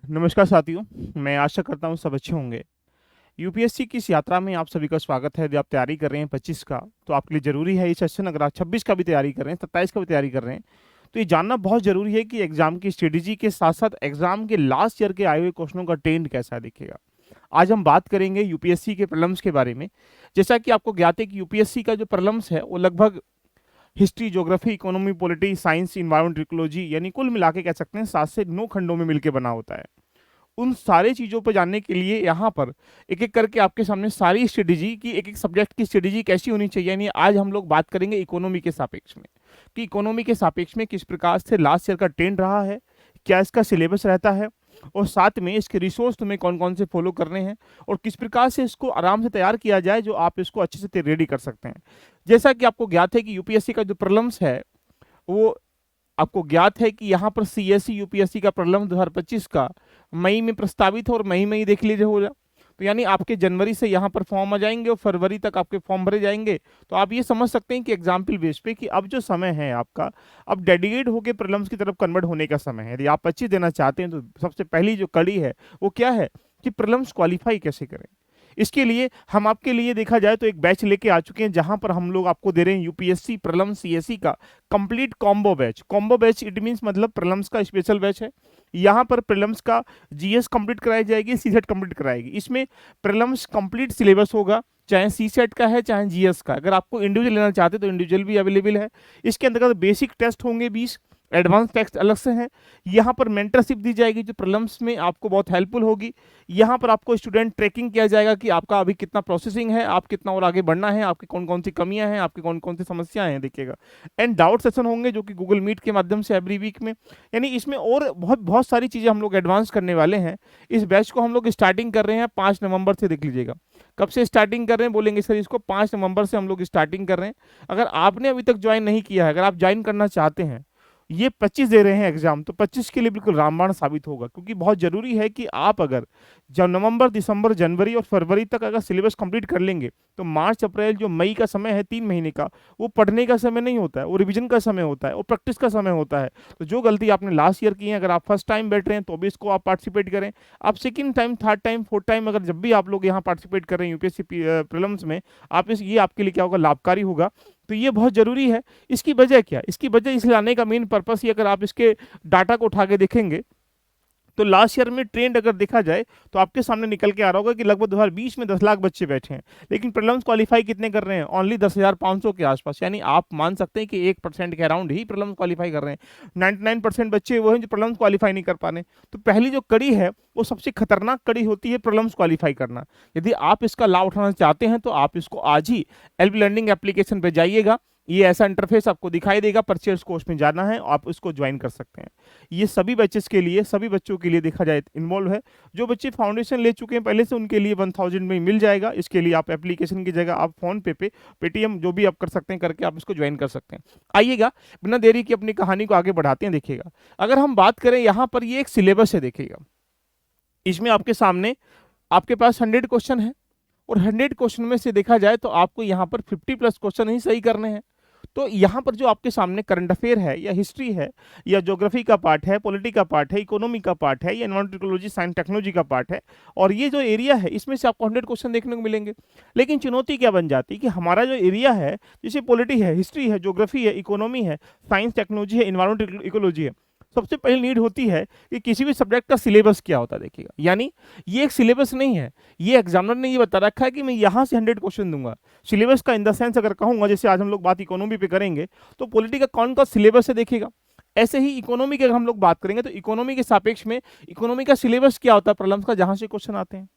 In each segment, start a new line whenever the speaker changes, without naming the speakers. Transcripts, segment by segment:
नमस्कार साथियों, मैं आशा करता हूँ सब अच्छे होंगे। यूपीएससी की इस यात्रा में आप सभी का स्वागत है। यदि आप तैयारी कर रहे हैं 25 का, तो आपके लिए ज़रूरी है ये सेशन। अगर आप 26 का भी तैयारी कर रहे हैं, 27 का भी तैयारी कर रहे हैं, तो ये जानना बहुत ज़रूरी है कि एग्जाम की स्ट्रेटेजी के साथ साथ एग्जाम के लास्ट ईयर के आए हुए क्वेश्चनों का ट्रेंड कैसा दिखेगा। आज हम बात करेंगे यूपीएससी के प्रॉब्लम्स के बारे में। जैसा कि आपको ज्ञात है कि यूपीएससी का जो प्रॉब्लम्स है वो लगभग history, geography, economy, polity, science, environment, ecology यानी कुल मिला के कह सकते हैं 7 से 9 खंडों में मिलकर बना होता है। उन सारे चीज़ों पर जानने के लिए यहाँ पर एक-एक करके आपके सामने सारी स्ट्रेटेजी की एक-एक सब्जेक्ट की स्ट्रेटेजी कैसी होनी चाहिए, यानी आज हम लोग बात करेंगे इकोनॉमी के सापेक्ष में, कि इकोनॉमी के सापेक्ष में किस प्रकार से लास्ट ईयर का ट्रेंड रहा है, क्या इसका सिलेबस रहता है और साथ में इसके रिसोर्स तुम्हें कौन-कौन से फॉलो करने हैं और किस प्रकार से इसको आराम से तैयार किया जाए जो आप इसको अच्छे से रेडी कर सकते हैं। जैसा कि आपको ज्ञात है कि यूपीएससी का जो प्रीलिम्स है, वो आपको ज्ञात है कि यहाँ पर सीएससी यूपीएससी का प्रॉब्लम 2025 का मई में प्रस्तावित है और मई में ही देख लीजिए हो जाए। तो यानी आपके जनवरी से यहाँ पर फॉर्म आ जाएंगे और फरवरी तक आपके फॉर्म भरे जाएंगे। तो आप ये समझ सकते हैं कि एग्जाम्पल बेस पे कि अब जो समय है आपका, अब डेडिकेट होकर प्रॉब्लम्स की तरफ कन्वर्ट होने का समय है। यदि आप 25 देना चाहते हैं तो सबसे पहली जो कड़ी है वो क्या है कि प्रॉब्लम्स क्वालिफाई कैसे करें। इसके लिए हम आपके लिए देखा जाए तो एक बैच लेके आ चुके हैं जहां पर हम लोग आपको दे रहे हैं यूपीएससी प्रलम्स सीएससी का complete combo batch. Combo batch it means मतलब प्रलम्स का स्पेशल बैच है। यहाँ पर प्रलम्स का जीएस कंप्लीट कराई जाएगी, सीसेट कंप्लीट कराएगी। इसमें प्रलम्स कंप्लीट सिलेबस होगा, चाहे सी सेट का है चाहे जीएस का। अगर आपको इंडिविजुअल लेना चाहते हैं तो इंडिविजुअल भी अवेलेबल है। इसके अंतर्गत बेसिक टेस्ट होंगे 20, एडवांस टेस्ट अलग से हैं। यहाँ पर मेंटरशिप दी जाएगी जो प्रॉब्लम्स में आपको बहुत हेल्पफुल होगी। यहाँ पर आपको स्टूडेंट ट्रैकिंग किया जाएगा कि आपका अभी कितना प्रोसेसिंग है, आप कितना और आगे बढ़ना है, आपकी कौन कौन सी कमियां हैं, आपकी कौन कौन सी समस्याएं हैं, देखिएगा। एंड डाउट सेशन होंगे जो कि गूगल मीट के माध्यम से एवरी वीक में, यानी इसमें और बहुत बहुत सारी चीज़ें हम लोग एडवांस करने वाले हैं। इस बैच को हम लोग स्टार्टिंग कर रहे हैं 5 नवंबर से, देख लीजिएगा। कब से स्टार्टिंग कर रहे हैं बोलेंगे सर, इसको 5 नवंबर से हम लोग स्टार्टिंग कर रहे हैं। अगर आपने अभी तक ज्वाइन नहीं किया है, अगर आप ज्वाइन करना चाहते हैं, ये 25 दे रहे हैं एग्जाम, तो 25 के लिए बिल्कुल रामबाण साबित होगा। क्योंकि बहुत जरूरी है कि आप अगर जब नवंबर, दिसंबर, जनवरी और फरवरी तक अगर सिलेबस कंप्लीट कर लेंगे, तो मार्च, अप्रैल जो मई का समय है 3 महीने का, वो पढ़ने का समय नहीं होता है, वो रिवीजन का समय होता है, वो प्रैक्टिस का समय होता है। तो जो गलती आपने लास्ट ईयर की है, अगर आप फर्स्ट टाइम बैठ रहे हैं तो भी इसको आप पार्टिसिपेट करें। आप second time, third time, fourth time अगर जब भी आप लोग यहाँ पार्टिसिपेट कर रहे हैं यूपीएससी प्रीलिम्स में, आप इस ये आपके लिए क्या होगा, लाभकारी होगा। तो ये बहुत जरूरी है। इसकी वजह क्या, इसकी वजह इस लाने का मेन पर्पस ये, अगर आप इसके डाटा को उठा के देखेंगे तो लास्ट ईयर में ट्रेंड अगर देखा जाए तो आपके सामने निकल के आ रहा होगा कि लगभग 2020 में 10 लाख बच्चे बैठे हैं, लेकिन प्रीलिम्स क्वालिफाई कितने कर रहे हैं, ओनली 10,500 के आसपास। यानी आप मान सकते हैं कि 1% के अराउंड ही प्रीलिम्स क्वालिफाई कर रहे हैं। 99% बच्चे वो हैं जो प्रीलिम्स क्वालिफाई नहीं कर पा रहे। तो पहली जो कड़ी है वो सबसे खतरनाक कड़ी होती है प्रीलिम्स क्वालिफाई करना। यदि आप इसका लाभ उठाना चाहते हैं तो आप इसको आज ही एल्ब लर्निंग एप्लीकेशन पे जाइएगा। ये ऐसा इंटरफेस आपको दिखाई देगा, परचेज कोर्स में जाना है, आप इसको ज्वाइन कर सकते हैं। ये सभी बैचेस के लिए, सभी बच्चों के लिए देखा जाए इन्वॉल्व है। जो बच्चे फाउंडेशन ले चुके हैं पहले से, उनके लिए 1000 में मिल जाएगा। इसके लिए आप एप्लीकेशन की जगह आप फोन पे पेटीएम जो भी आप कर सकते हैं करके आप इसको ज्वाइन कर सकते हैं। आइएगा, बिना देरी की अपनी कहानी को आगे बढ़ाते हैं। देखिएगा, अगर हम बात करें यहाँ पर, ये एक सिलेबस है, देखिएगा। इसमें आपके सामने आपके पास 100 क्वेश्चन है और 100 क्वेश्चन में से देखा जाए तो आपको यहाँ पर 50+ क्वेश्चन ही सही करने हैं। तो यहाँ पर जो आपके सामने करंट अफेयर है या हिस्ट्री है या ज्योग्राफी का पार्ट है, पॉलिटी का पार्ट है, इकोनॉमी का पार्ट है या एनवायरमेंटोलॉजी, साइंस, टेक्नोलॉजी का पार्ट है, और ये जो एरिया है इसमें से आपको 100 क्वेश्चन देखने को मिलेंगे। लेकिन चुनौती क्या बन जाती है कि हमारा जो एरिया है, जैसे पॉलिटी है, हिस्ट्री है, ज्योग्राफी है, इकोनॉमी है, साइंस, टेक्नोलॉजी है, एनवायरमेंट, इकोलॉजी है, सबसे पहली नीड होती है कि किसी भी सब्जेक्ट का सिलेबस क्या होता है। देखिएगा, यानी ये एक सिलेबस नहीं है, ये एग्जामिनर ने ये बता रखा है कि मैं यहाँ से 100 क्वेश्चन दूंगा। सिलेबस का इन द सेंस अगर कहूंगा, जैसे आज हम लोग बात इकोनॉमी पे करेंगे, तो पॉलिटी का कौन सा सिलेबस है देखिएगा। ऐसे ही इकोनॉमी की अगर हम लोग बात करेंगे तो इकोनॉमी के सापेक्ष में इकोनॉमी का सिलेबस क्या होता है प्रॉब्लम्स का, जहां से क्वेश्चन आते हैं।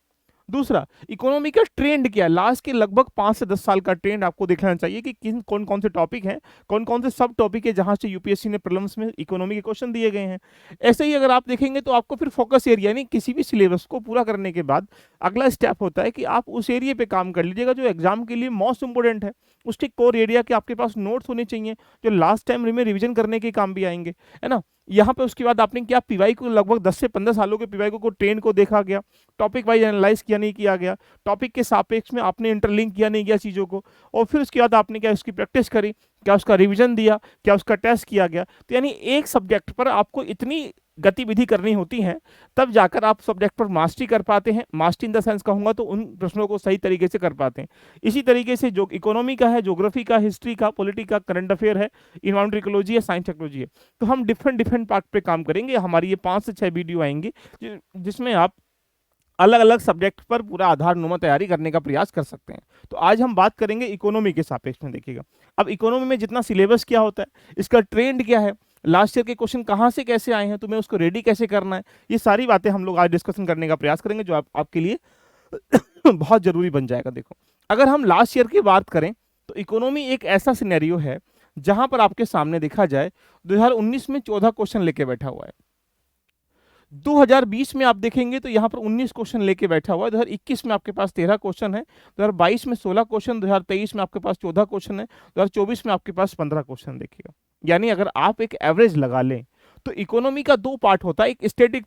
दूसरा, इकोनॉमी का ट्रेंड क्या है, लास्ट के लगभग 5 से 10 साल का ट्रेंड आपको देखना चाहिए कि किन कौन कौन से टॉपिक हैं, कौन कौन से सब टॉपिक है जहां से यूपीएससी ने प्रॉब्लम्स में इकोनॉमी के क्वेश्चन दिए गए हैं। ऐसे ही अगर आप देखेंगे तो आपको फिर फोकस एरिया, यानी किसी भी सिलेबस को पूरा करने के बाद अगला स्टेप होता है कि आप उस एरिया पे काम कर लीजिएगा जो एग्जाम के लिए मोस्ट इंपोर्टेंट है। उसके कोर एरिया के आपके पास नोट्स होने चाहिए जो लास्ट टाइम में रिविजन करने के काम भी आएंगे, है ना। यहाँ पे उसके बाद आपने क्या, पीवाई को लगभग 10 से 15 सालों के पीवाई को ट्रेंड को देखा गया, टॉपिक वाइज एनालाइज किया नहीं किया गया, टॉपिक के सापेक्ष में आपने इंटरलिंक किया नहीं गया चीज़ों को, और फिर उसके बाद आपने क्या, इसकी प्रैक्टिस करी। क्या उसका रिवीजन दिया, क्या उसका टेस्ट किया गया। तो यानी एक सब्जेक्ट पर आपको इतनी गतिविधि करनी होती है, तब जाकर आप सब्जेक्ट पर मास्टरी कर पाते हैं। मास्टरी इन द सेंस कहूँगा तो उन प्रश्नों को सही तरीके से कर पाते हैं। इसी तरीके से जो इकोनॉमी का है, ज्योग्राफी का, हिस्ट्री का, पॉलिटी का, करंट अफेयर है, इन्वायरमेंटल इकोलॉजी है, साइंस टेक्नोलॉजी है, तो हम डिफरेंट डिफरेंट पार्ट पे काम करेंगे। हमारी ये 5 से 6 वीडियो आएंगे जिसमें आप अलग अलग सब्जेक्ट पर पूरा आधारनुमा तैयारी करने का प्रयास कर सकते हैं। तो आज हम बात करेंगे इकोनॉमी के सापेक्ष में। देखिएगा, अब इकोनॉमी में जितना सिलेबस क्या होता है, इसका ट्रेंड क्या है, लास्ट ईयर के क्वेश्चन कहाँ से कैसे आए हैं, तुम्हें उसको रेडी कैसे करना है, ये सारी बातें हम लोग आज डिस्कशन करने का प्रयास करेंगे, जो आपके लिए बहुत जरूरी बन जाएगा। देखो, अगर हम लास्ट ईयर की बात करें तो इकोनॉमी एक ऐसा सिनेरियो है जहां पर आपके सामने देखा जाए 2019 में 14 क्वेश्चन लेके बैठा हुआ है, 2020 में आप देखेंगे तो यहाँ पर 19 क्वेश्चन लेके बैठा हुआ है, 2021 में आपके पास 13 क्वेश्चन है, 2022 में 16 क्वेश्चन, 2023 में आपके पास 14 क्वेश्चन है, 2024 में आपके पास 15 क्वेश्चन। देखिएगा, यानी अगर आप एक एवरेज लगा लें तो इकोनॉमी का 2 पार्ट होता है, एक स्टैटिक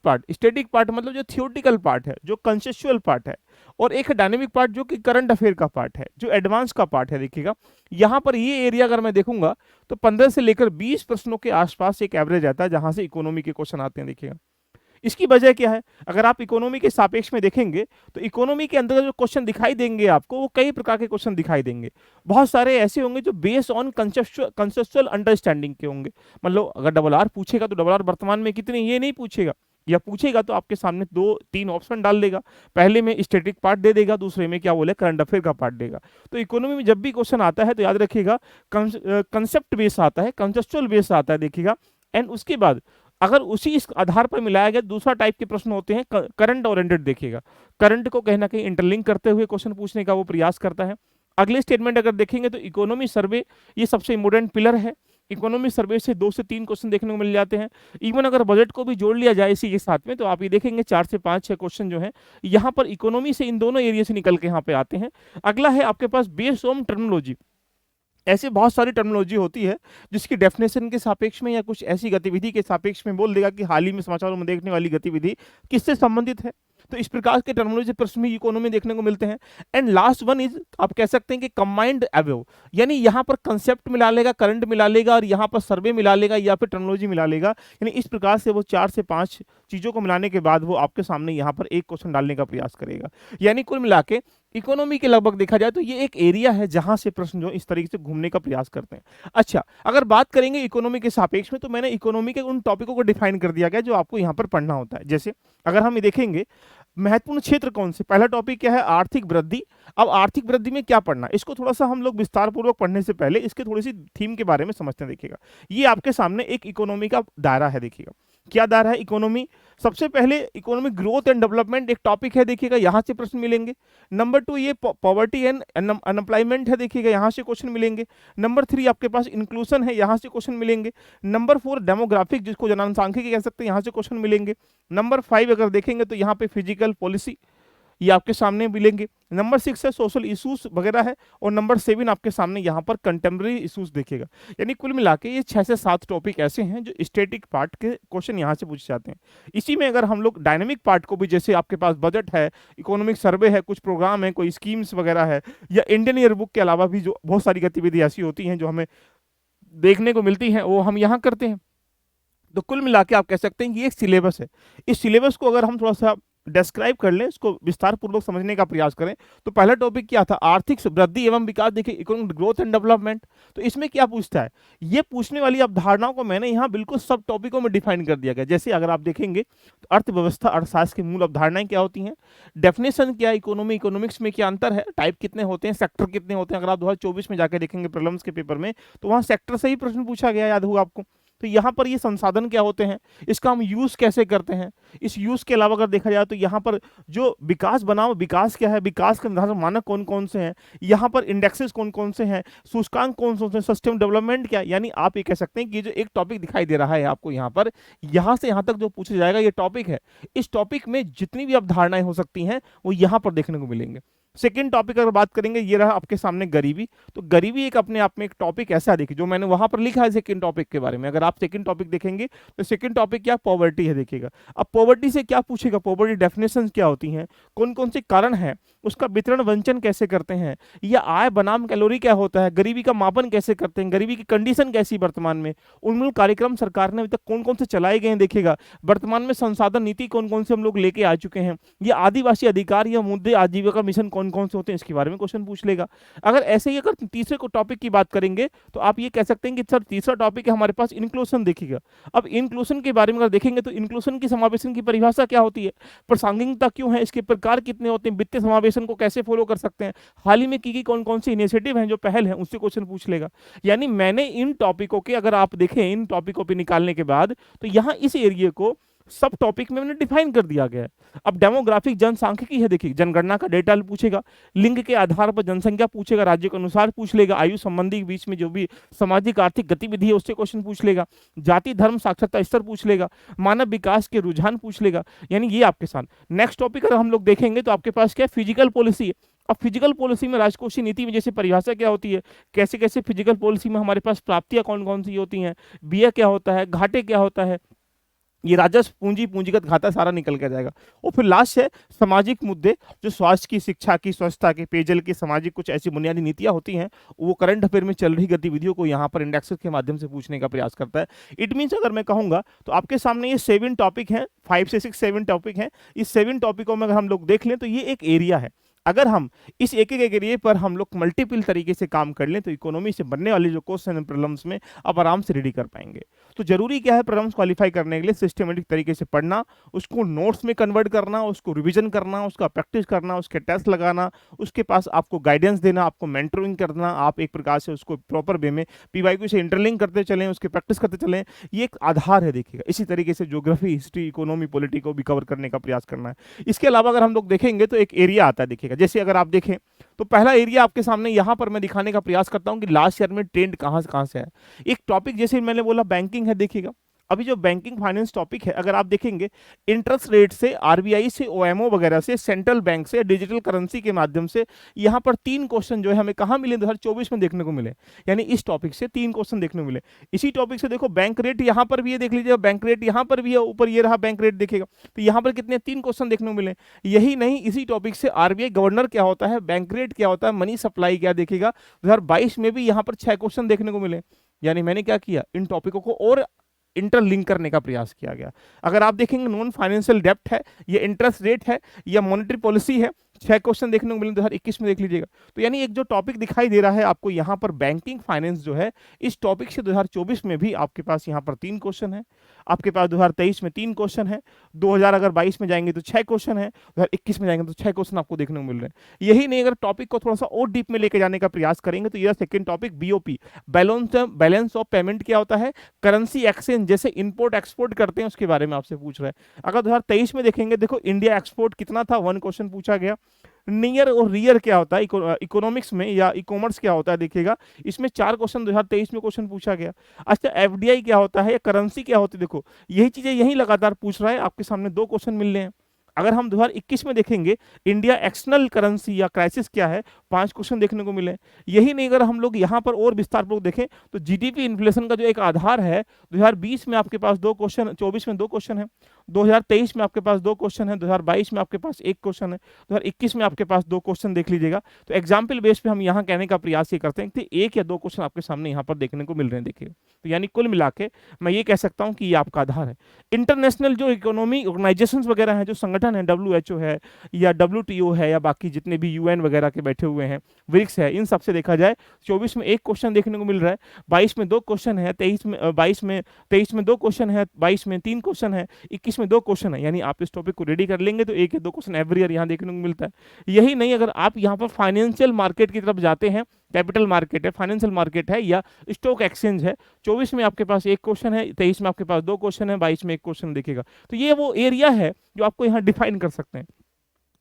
पार्ट मतलब जो थियोरेटिकल पार्ट है, जो कंसेप्चुअल पार्ट है, और एक डायनेमिक पार्ट जो कि करंट अफेयर का पार्ट है, जो एडवांस का पार्ट है। देखिएगा, यहाँ पर ये एरिया अगर मैं देखूंगा तो 15 से लेकर 20 प्रश्नों के आसपास एक एवरेज आता है जहां से इकोनॉमी के क्वेश्चन आते हैं। देखिएगा, इसकी वजह क्या है, अगर आप इकोनॉमी के सापेक्ष में देखेंगे तो इकोनॉमी के अंदर जो क्वेश्चन दिखाई देंगे आपको, वो कई प्रकार के क्वेश्चन दिखाई देंगे। बहुत सारे ऐसे होंगे जो बेस्ड ऑन कंसेप्चुअल अंडरस्टैंडिंग के होंगे। मतलब अगर डबल आर पूछेगा तो डबल आर वर्तमान में कितने, ये नहीं पूछेगा, या पूछेगा तो आपके सामने 2-3 ऑप्शन डाल देगा। पहले में स्टैटिक पार्ट दे देगा, दूसरे में क्या बोले करंट अफेयर का पार्ट देगा। तो इकोनॉमी में जब भी क्वेश्चन आता है तो याद रखिएगा कंसेप्ट बेस आता है, कंसेप्चुअल बेस आता है। देखिएगा, एंड उसके बाद अगर उसी इस आधार पर मिलाया गया दूसरा टाइप के प्रश्न होते हैं करंट ओरिएंटेड। देखिएगा, करंट को कहीं ना कहीं इंटरलिंक करते हुए क्वेश्चन पूछने का वो प्रयास करता है। अगले स्टेटमेंट अगर देखेंगे तो इकोनॉमी सर्वे ये सबसे इंपोर्टेंट पिलर है। इकोनॉमी सर्वे से 2 से 3 क्वेश्चन देखने को मिल जाते हैं। इवन अगर बजट को भी जोड़ लिया जाए इसी के साथ में तो आप ये देखेंगे 4 से 5-6 क्वेश्चन जो है यहाँ पर इकोनॉमी से इन दोनों एरिया से निकल के यहाँ पे आते हैं। अगला है आपके पास बेस्ड ऑन टर्मिनोलॉजी। ऐसी बहुत सारी टर्मिनोलॉजी होती है जिसकी डेफिनेशन के सापेक्ष में या कुछ ऐसी गतिविधि के सापेक्ष में बोल देगा कि हाल ही में समाचारों में देखने वाली गतिविधि किससे संबंधित है। तो इस प्रकार के टर्मिनोलॉजी प्रश्न भी इकोनॉमी देखने को मिलते हैं। एंड लास्ट वन इज, आप कह सकते हैं कि कंबाइंड अबव, यानी यहाँ पर कंसेप्ट मिला लेगा, करंट मिला लेगा और यहाँ पर सर्वे मिला लेगा या फिर टर्मिनोलॉजी मिला लेगा। यानी इस प्रकार से वो 4 से 5 चीजों को मिलाने के बाद वो आपके सामने यहाँ पर एक क्वेश्चन डालने का प्रयास करेगा। यानी कुल मिला के इकोनॉमी के लगभग देखा जाए तो ये एक एरिया है जहां से प्रश्न जो इस तरीके से घूमने का प्रयास करते हैं। अच्छा, अगर बात करेंगे इकोनॉमी के सापेक्ष में तो मैंने इकोनॉमी के उन टॉपिकों को डिफाइन कर दिया गया जो आपको यहाँ पर पढ़ना होता है। जैसे अगर हम ये देखेंगे महत्वपूर्ण क्षेत्र कौन से, पहला टॉपिक क्या है, आर्थिक वृद्धि। अब आर्थिक वृद्धि में क्या पढ़ना, इसको थोड़ा सा हम लोग विस्तार पूर्वक पढ़ने से पहले इसके थोड़ी सी थीम के बारे में समझते हैं। देखिएगा, ये आपके सामने एक इकोनॉमी का दायरा है। देखिएगा, क्या दायरा है इकोनॉमी, सबसे पहले इकोनॉमिक ग्रोथ एंड डेवलपमेंट एक टॉपिक है। देखिएगा, यहाँ से प्रश्न मिलेंगे। नंबर 2 ये पॉवर्टी एंड अनएम्प्लॉयमेंट है। देखिएगा, यहाँ से क्वेश्चन मिलेंगे। नंबर 3 आपके पास इंक्लूजन है, यहाँ से क्वेश्चन मिलेंगे। नंबर 4 डेमोग्राफिक, जिसको जनसांख्यिकी कह सकते हैं, यहाँ से क्वेश्चन मिलेंगे। नंबर 5 अगर देखेंगे तो यहाँ पे फिजिकल पॉलिसी, ये आपके सामने मिलेंगे। नंबर 6 है सोशल इश्यूज वगैरह है, और नंबर 7 आपके सामने यहाँ पर कंटेम्प्रेरी इश्यूज देखेगा। यानी कुल मिला के ये 6 से 7 टॉपिक ऐसे हैं जो स्टैटिक पार्ट के क्वेश्चन यहाँ से पूछे जाते हैं। इसी में अगर हम लोग डायनेमिक पार्ट को भी, जैसे आपके पास बजट है, इकोनॉमिक सर्वे है, कुछ प्रोग्राम है, कोई स्कीम्स वगैरह है, या इंडियन ईयर बुक के अलावा भी जो बहुत सारी गतिविधि ऐसी होती हैं जो हमें देखने को मिलती हैं, वो हम यहाँ करते हैं। तो कुल मिला के आप कह सकते हैं कि एक सिलेबस है। इस सिलेबस को अगर हम थोड़ा सा डिस्क्राइब कर लें, इसको विस्तार पूर्वक समझने का प्रयास करें, तो पहला टॉपिक क्या था, आर्थिक वृद्धि एवं विकास। देखिए, इकोनॉमिक ग्रोथ एंड डेवलपमेंट, तो इसमें क्या पूछता है, ये पूछने वाली अवधारणाओं को मैंने यहाँ बिल्कुल सब टॉपिकों में डिफाइन कर दिया गया। जैसे अगर आप देखेंगे तो अर्थव्यवस्था, अर्थशास्त्र की मूल अवधारणाएं क्या होती हैं, डेफिनेशन क्या है, इकोनॉमिक्स में क्या अंतर है, टाइप कितने होते हैं, सेक्टर कितने होते हैं। अगर आप 2024 में जाकर देखेंगे प्रीलिम्स के पेपर में तो वहाँ सेक्टर से ही प्रश्न पूछा गया, याद होगा आपको। तो यहाँ पर ये संसाधन क्या होते हैं, इसका हम यूज कैसे करते हैं। इस यूज के अलावा अगर देखा जाए तो यहाँ पर जो विकास बनाम विकास क्या है, विकास के निर्धारण मानक कौन कौन से हैं, यहाँ पर इंडेक्सेस कौन कौन से हैं, सूचकांक कौन कौन से, सस्टेनेबल डेवलपमेंट क्या, यानी आप ये कह सकते हैं कि जो एक टॉपिक दिखाई दे रहा है आपको यहाँ पर, यहाँ से यहाँ तक जो पूछा जाएगा ये टॉपिक है। इस टॉपिक में जितनी भी अवधारणाएं हो सकती हैं वो यहाँ पर देखने को मिलेंगे। सेकंड टॉपिक अगर बात करेंगे, ये रहा आपके सामने गरीबी। तो गरीबी एक अपने आप में एक टॉपिक ऐसा देखिए जो मैंने वहां पर लिखा है सेकंड टॉपिक के बारे में। अगर आप सेकंड टॉपिक देखेंगे तो सेकंड टॉपिक क्या, पॉवर्टी है, देखिएगा। अब पॉवर्टी से क्या पूछेगा, पॉवर्टी डेफिनेशन क्या होती हैं, कौन कौन से कारण है, उसका वितरण वंचन कैसे करते हैं, या आय बनाम कैलोरी क्या होता है, गरीबी का मापन कैसे करते हैं, गरीबी की कंडीशन कैसी वर्तमान में, उन्मूलन कार्यक्रम सरकार ने अभी तक कौन कौन से चलाए गए हैं, देखिएगा। वर्तमान में संसाधन नीति कौन कौन से हम लोग लेके आ चुके हैं, ये आदिवासी अधिकार या मुद्दे आजीविका मिशन कौन कौन से होते हैं, इसके बारे में क्वेश्चन पूछ लेगा। अगर ऐसे ही अगर तीसरे को टॉपिक की बात करेंगे तो आप ये कह सकते हैं कि सर तीसरा टॉपिक है हमारे पास इंक्लूजन, देखिएगा। अब इंक्लूजन के बारे में अगर देखेंगे तो इंक्लूजन की समावेशन की परिभाषा क्या होती है, प्रासंगिकता क्यों है, इसके प्रकार कितने होते हैं, वित्तीय समावेशन को कैसे फॉलो कर सकते हैं, हाल ही में की कौन कौन सी इनिशिएटिव हैं जो पहल है, उससे क्वेश्चन पूछ लेगा। यानी मैंने इन टॉपिकों के, अगर आप देखें इन टॉपिकों पे निकालने के बाद, तो यहाँ इस एरिया को सब टॉपिक में मैंने डिफाइन कर दिया गया है। अब डेमोग्राफिक जनसांख्यिकी है, देखिए जनगणना का डेटा पूछेगा, लिंग के आधार पर जनसंख्या पूछेगा, राज्य के अनुसार पूछ लेगा, आयु संबंधी बीच में जो भी सामाजिक आर्थिक गतिविधि है उससे क्वेश्चन पूछ लेगा, जाति धर्म साक्षरता स्तर पूछ लेगा, मानव विकास के रुझान पूछ लेगा। यानी ये आपके साथ नेक्स्ट टॉपिक अगर हम लोग देखेंगे तो आपके पास क्या, फिजिकल पॉलिसी है। अब फिजिकल पॉलिसी में राजकोषीय नीति में जैसे परिभाषा क्या होती है, कैसे कैसे फिजिकल पॉलिसी में हमारे पास प्राप्तियां कौन कौन सी होती हैं, व्यय क्या होता है, घाटे क्या होता है, ये राजस्व पूंजी पूंजीगत घाटा सारा निकल के जाएगा। और फिर लास्ट है सामाजिक मुद्दे, जो स्वास्थ्य की, शिक्षा की, स्वच्छता की, पेयजल की, सामाजिक कुछ ऐसी बुनियादी नीतियां होती हैं, वो करंट अफेयर में चल रही गतिविधियों को यहाँ पर इंडेक्स के माध्यम से पूछने का प्रयास करता है। इट मीन्स अगर मैं कहूंगा तो आपके सामने ये 7 टॉपिक हैं, 5 से 6 7 टॉपिक हैं। इस 7 टॉपिकों में अगर हम लोग देख लें तो ये एक एरिया है। अगर हम इस एक एक एरिया पर हम लोग मल्टीपल तरीके से काम कर लें तो इकोनॉमी से बनने वाले जो क्वेश्चन प्रॉब्लम्स में आप आराम से रेडी कर पाएंगे। तो जरूरी क्या है प्रॉब्लम्स क्वालिफाई करने के लिए, सिस्टमेटिक तरीके से पढ़ना, उसको नोट्स में कन्वर्ट करना, उसको रिवीजन करना, उसका प्रैक्टिस करना, उसके टेस्ट लगाना, उसके पास आपको गाइडेंस देना, आपको मेंटरिंग करना, आप एक प्रकार से उसको प्रॉपर वे में पीवाईक्यू से इंटरलिंक करते चलें, उसकी प्रैक्टिस करते चलें। ये एक आधार है, देखिएगा। इसी तरीके से ज्योग्राफी, हिस्ट्री, इकोनॉमी, पॉलिटी को भी कवर करने का प्रयास करना है। इसके अलावा अगर हम लोग देखेंगे तो एक एरिया आता है, देखिएगा। जैसे अगर आप देखें तो पहला एरिया आपके सामने यहां पर मैं दिखाने का प्रयास करता हूं कि लास्ट ईयर में ट्रेंड कहां से है। एक टॉपिक जैसे मैंने बोला बैंकिंग है, देखिएगा। अभी जो बैंकिंग फाइनेंस टॉपिक है, अगर आप देखेंगे इंटरेस्ट रेट से, आरबीआई से, ओएमओ वगैरह से, सेंट्रल बैंक से, डिजिटल करेंसी के माध्यम से, यहां पर 3 क्वेश्चन जो है हमें कहां मिले, 2024 में देखने को मिले। यानी इस टॉपिक से 3 क्वेश्चन देखने को मिले। इसी टॉपिक से देखो बैंक रेट यहां पर भी है, देख लीजिए, बैंक रेट यहां पर भी है, ऊपर ये रहा बैंक रेट, देखिएगा। तो यहां पर कितने 3 क्वेश्चन देखने को मिले। यही नहीं, इसी टॉपिक से आरबीआई गवर्नर क्या होता है, बैंक रेट क्या होता है, मनी सप्लाई क्या, देखिएगा। 2022 में भी यहां पर 6 क्वेश्चन देखने को मिले। यानी मैंने क्या किया, इन टॉपिकों को और इंटरलिंक करने का प्रयास किया गया। अगर आप देखेंगे नॉन फाइनेंशियल डेप्ट है, ये इंटरेस्ट रेट है, या मॉनेटरी पॉलिसी है, 6 क्वेश्चन देखने को मिले 2021 में, देख लीजिएगा। तो यानी एक जो टॉपिक दिखाई दे रहा है आपको यहाँ पर बैंकिंग फाइनेंस जो है, इस टॉपिक से 2024 में भी आपके पास यहाँ पर 3 क्वेश्चन है, आपके पास 2023 में 3 क्वेश्चन है, 2022 में जाएंगे तो 6 क्वेश्चन है, 2021 में जाएंगे तो 6 क्वेश्चन आपको देखने को मिल रहे हैं। यही नहीं, अगर टॉपिक को थोड़ा सा और डीप में लेके जाने का प्रयास करेंगे तो यह second topic BOP, balance of payment क्या होता है, करेंसी एक्सचेंज, जैसे इंपोर्ट एक्सपोर्ट करते हैं उसके बारे में आपसे पूछ रहा है। अगर 2023 में देखेंगे, देखो इंडिया एक्सपोर्ट कितना था, 1 क्वेश्चन पूछा गया। नियर और रियर क्या होता है इकोनॉमिक्स में, या ई कॉमर्स क्या होता है, देखिएगा। इसमें 4 क्वेश्चन 2023 में क्वेश्चन पूछा गया। अच्छा, एफडीआई क्या होता है, या करेंसी क्या होती है, देखो यही चीजें यही लगातार पूछ रहा है। आपके सामने 2 क्वेश्चन मिल रहे हैं। अगर हम 2021 में देखेंगे, इंडिया एक्सटर्नल करेंसी या क्राइसिस क्या है, 5 क्वेश्चन देखने को मिले। यही नहीं, अगर हम लोग यहाँ पर और विस्तार पूर्वक देखें तो जीडीपी इन्फ्लेशन का जो एक आधार है, 2020 में आपके पास 2 क्वेश्चन, 24 में 2 क्वेश्चन है, 2023 में आपके पास 2 क्वेश्चन है, 2022 में आपके पास 1 क्वेश्चन है, 2021 में आपके पास 2 क्वेश्चन, देख लीजिएगा। तो एग्जाम्पल बेस पे हम यहाँ कहने का प्रयास ये करते हैं कि 1 या 2 क्वेश्चन आपके सामने यहाँ पर देखने को मिल रहे हैं, देखिए। तो यानी कुल मिला के मैं ये कह सकता हूँ कि ये आपका आधार है। इंटरनेशनल जो इकोनॉमी ऑर्गेनाइजेशन वगैरह हैं, जो संगठन है, WHO है या WTO है, या बाकी जितने भी UN वगैरह के बैठे हुए हैं, ब्रिक्स है, इन सब से देखा जाए 24 में 1 क्वेश्चन देखने को मिल रहा है, 22 में 2 क्वेश्चन है, 23 में 2 क्वेश्चन है, 22 में 3 क्वेश्चन है, 21 में 2 क्वेश्चन है। यानी आप इस टॉपिक को रेडी कर लेंगे तो 1 या 2 क्वेश्चन एवरी ईयर यहाँ देखने को मिलता है। यही नहीं, अगर आप यहाँ पर फाइनेंशियल मार्केट की तरफ जाते हैं, कैपिटल मार्केट है, फाइनेंशियल मार्केट है, या स्टॉक एक्सचेंज है, 24 में आपके पास 1 क्वेश्चन है, 23 में आपके पास 2 क्वेश्चन है, 22 में 1 क्वेश्चन देखिएगा। तो ये वो एरिया है जो आपको यहाँ डिफाइन कर सकते हैं।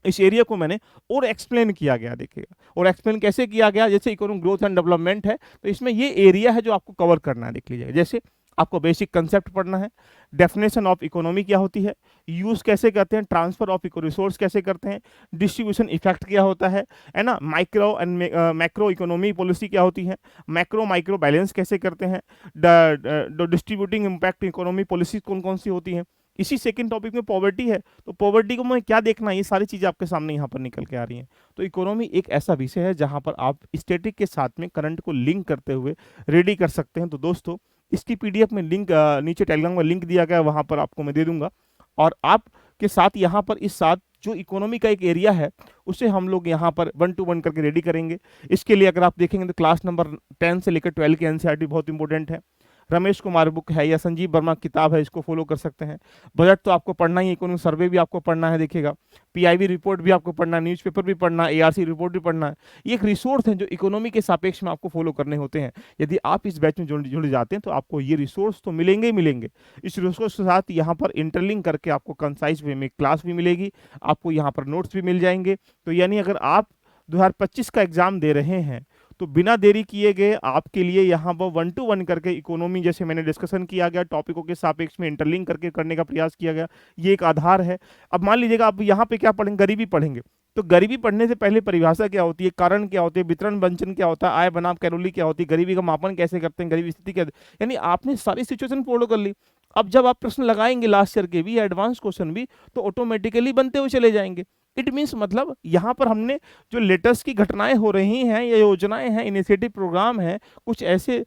इस एरिया को मैंने और एक्सप्लेन किया गया, देखिएगा। और एक्सप्लेन कैसे किया गया, जैसे इकोनॉमिक ग्रोथ एंड डेवलपमेंट है, तो इसमें ये एरिया है जो आपको कवर करना है, देख लीजिए। जैसे आपको बेसिक कंसेप्ट पढ़ना है, डेफिनेशन ऑफ इकोनॉमी क्या होती है, यूज कैसे करते हैं, ट्रांसफर ऑफ इको रिसोर्स कैसे करते हैं, डिस्ट्रीब्यूशन इफेक्ट क्या होता है ना, micro and macro economy policy क्या होती है, मैक्रो माइक्रो बैलेंस कैसे करते हैं, डिस्ट्रीब्यूटिंग इम्पैक्ट इकोनॉमी पॉलिसी कौन कौन सी होती हैं। इसी सेकंड टॉपिक में पॉवर्टी है, तो पॉवर्टी को मैं क्या देखना है, ये सारी चीजें आपके सामने यहाँ पर निकल के आ रही हैं। तो इकोनॉमी एक ऐसा विषय है जहां पर आप स्टैटिक के साथ में करंट को लिंक करते हुए रेडी कर सकते हैं। तो दोस्तों इसकी पीडीएफ में लिंक नीचे टेलीग्राम में लिंक दिया गया है, वहां पर आपको मैं दे दूंगा। और आप के साथ यहाँ पर इस साथ जो इकोनॉमी का एक एरिया है उसे हम लोग यहाँ पर 1 to 1 करके रेडी करेंगे। इसके लिए अगर आप देखेंगे तो क्लास नंबर 10 से लेकर 12 की एनसीईआरटी बहुत इंपॉर्टेंट है। रमेश कुमार बुक है या संजीव वर्मा किताब है, इसको फॉलो कर सकते हैं। बजट तो आपको पढ़ना ही है, इकोनॉमिक सर्वे भी आपको पढ़ना है, देखिएगा पीआईबी रिपोर्ट भी आपको पढ़ना है, न्यूज़पेपर भी पढ़ना है, एआरसी रिपोर्ट भी पढ़ना है। ये एक रिसोर्स है जो इकोनॉमी के सापेक्ष में आपको फॉलो करने होते हैं। यदि आप इस बैच में जुड़ जाते हैं तो आपको ये रिसोर्स तो मिलेंगे ही मिलेंगे। इस रिसोर्स के साथ यहाँ पर इंटरलिंक करके आपको कंसाइज वे में क्लास भी मिलेगी, आपको यहाँ पर नोट्स भी मिल जाएंगे। तो यानी अगर आप 2025 का एग्जाम दे रहे हैं तो बिना देरी किए गए आपके लिए यहाँ पर 1 to 1 करके इकोनॉमी जैसे मैंने डिस्कशन किया गया, टॉपिकों के सापेक्ष में इंटरलिंक करके करने का प्रयास किया गया, ये एक आधार है। अब मान लीजिएगा आप यहाँ पे क्या पढ़ेंगे, गरीबी पढ़ेंगे, तो गरीबी पढ़ने से पहले परिभाषा क्या होती है, कारण क्या होते हैं, वितरण वंचन क्या होता है, आय बनाम कैलोरी क्या होती है, गरीबी का मापन कैसे करते हैं, गरीबी स्थिति क्या, यानी आपने सारी सिचुएशन फॉलो कर ली। अब जब आप प्रश्न लगाएंगे लास्ट ईयर के भी, एडवांस क्वेश्चन भी, तो ऑटोमेटिकली बनते हुए चले जाएंगे। इट मीन्स मतलब यहाँ पर हमने जो लेटेस्ट की घटनाएं हो रही हैं या योजनाएं हैं, इनिशिएटिव प्रोग्राम है, कुछ ऐसे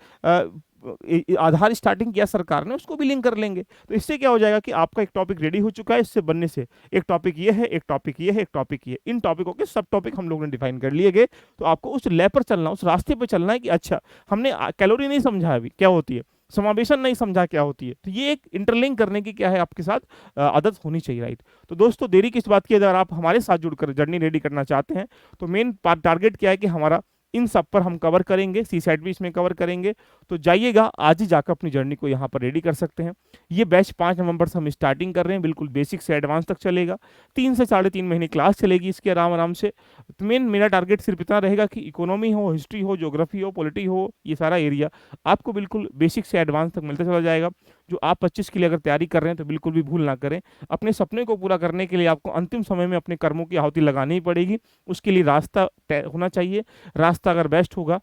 आधार स्टार्टिंग किया सरकार ने, उसको भी लिंक कर लेंगे। तो इससे क्या हो जाएगा कि आपका एक टॉपिक रेडी हो चुका है, इससे बनने से एक टॉपिक ये है, एक टॉपिक ये है, एक टॉपिक ये, इन टॉपिकों के सब टॉपिक हम लोगों ने डिफाइन कर लिए गए। तो आपको उस ले पर चलना, उस रास्ते पर चलना है कि अच्छा हमने कैलोरी नहीं समझा अभी क्या होती है, समावेशन नहीं समझा क्या होती है, तो ये एक इंटरलिंक करने की क्या है आपके साथ आदत होनी चाहिए, राइट। तो दोस्तों देरी किस बात की, अगर आप हमारे साथ जुड़कर जर्नी रेडी करना चाहते हैं तो मेन टारगेट क्या है कि हमारा इन सब पर हम कवर करेंगे, सी साइड भी इसमें कवर करेंगे। तो जाइएगा आज ही जाकर अपनी जर्नी को यहाँ पर रेडी कर सकते हैं। ये बैच 5 नवंबर से हम स्टार्टिंग कर रहे हैं, बिल्कुल बेसिक से एडवांस तक चलेगा, 3 से 3.5 महीने क्लास चलेगी इसकी आराम आराम से। तो मेन मेरा टारगेट सिर्फ इतना रहेगा कि इकोनॉमी हो, हिस्ट्री हो, ज्योग्राफी हो, पॉलिटी हो, ये सारा एरिया आपको बिल्कुल बेसिक से एडवांस तक मिलता चला जाएगा। जो आप 25 के लिए अगर तैयारी कर रहे हैं तो बिल्कुल भी भूल ना करें। अपने सपने को पूरा करने के लिए आपको अंतिम समय में अपने कर्मों की आहुति लगानी ही पड़ेगी, उसके लिए रास्ता तय होना चाहिए। रास्ता अगर बेस्ट होगा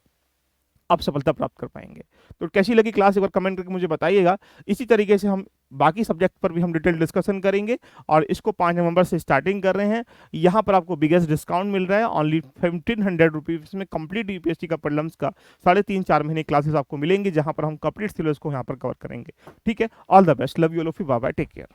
आप सफलता प्राप्त कर पाएंगे। तो कैसी लगी क्लास एक बार कमेंट करके मुझे बताइएगा। इसी तरीके से हम बाकी सब्जेक्ट पर भी हम डिटेल डिस्कशन करेंगे और इसको 5 नवंबर से स्टार्टिंग कर रहे हैं। यहाँ पर आपको बिगेस्ट डिस्काउंट मिल रहा है, ओनली 1500 रुपीज़ में कंप्लीट यूपीएससी का प्रीलिम्स का 3.5-4 महीने क्लासेस आपको मिलेंगी, जहाँ पर हम कंप्लीट सिलेबस को यहाँ पर कवर करेंगे। ठीक है, all the best, love you all of you, bye bye, take care.